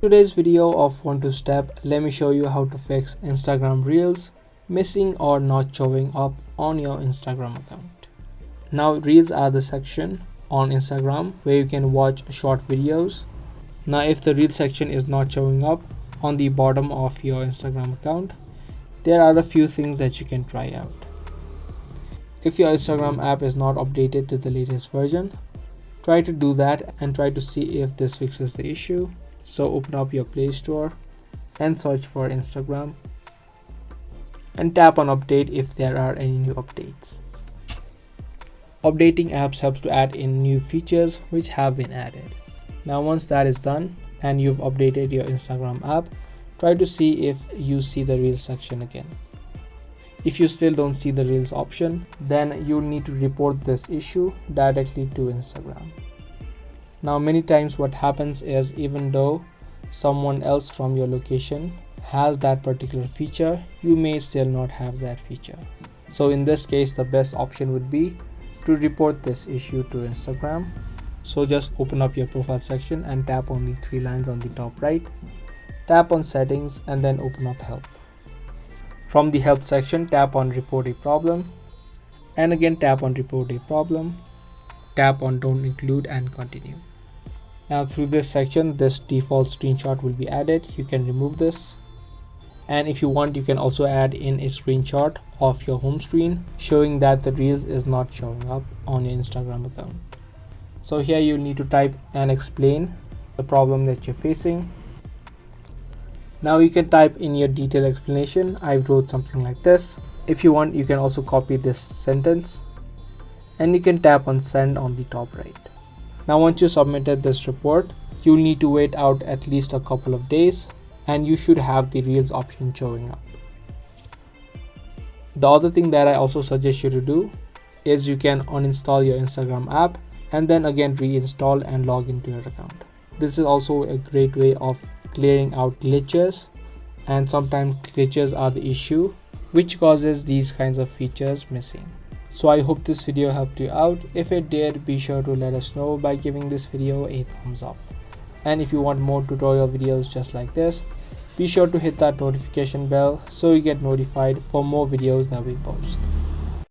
Today's video of 1 2 step, let me show you how to fix Instagram Reels missing or not showing up on your Instagram account. Now Reels are the section on Instagram where you can watch short videos. Now if the Reel section is not showing up on the bottom of your Instagram account, there are a few things that you can try out. If your Instagram app is not updated to the latest version, try to do that and try to see if this fixes the issue. So open up your Play Store and search for Instagram and tap on update if there are any new updates. Updating apps helps to add in new features which have been added. Now once that is done and you've updated your Instagram app, try to see if you see the Reels section again. If you still don't see the Reels option, then you need to report this issue directly to Instagram. Now many times what happens is, even though someone else from your location has that particular feature, you may still not have that feature. So in this case, the best option would be to report this issue to Instagram. So just open up your profile section and tap on the three lines on the top right, tap on settings and then open up help. From the help section, tap on report a problem and again tap on report a problem, tap on don't include and continue. Now through this section, this default screenshot will be added. You can remove this, and if you want, you can also add in a screenshot of your home screen showing that the Reels is not showing up on your Instagram account. So here you need to type and explain the problem that you're facing. Now you can type in your detailed explanation. I wrote something like this. If you want, you can also copy this sentence and you can tap on send on the top right. Now once you submitted this report, you'll need to wait out at least a couple of days and you should have the Reels option showing up. The other thing that I also suggest you to do is you can uninstall your Instagram app and then again reinstall and log into your account. This is also a great way of clearing out glitches, and sometimes glitches are the issue which causes these kinds of features missing. So I hope this video helped you out. If it did, be sure to let us know by giving this video a thumbs up. And if you want more tutorial videos just like this, be sure to hit that notification bell so you get notified for more videos that we post.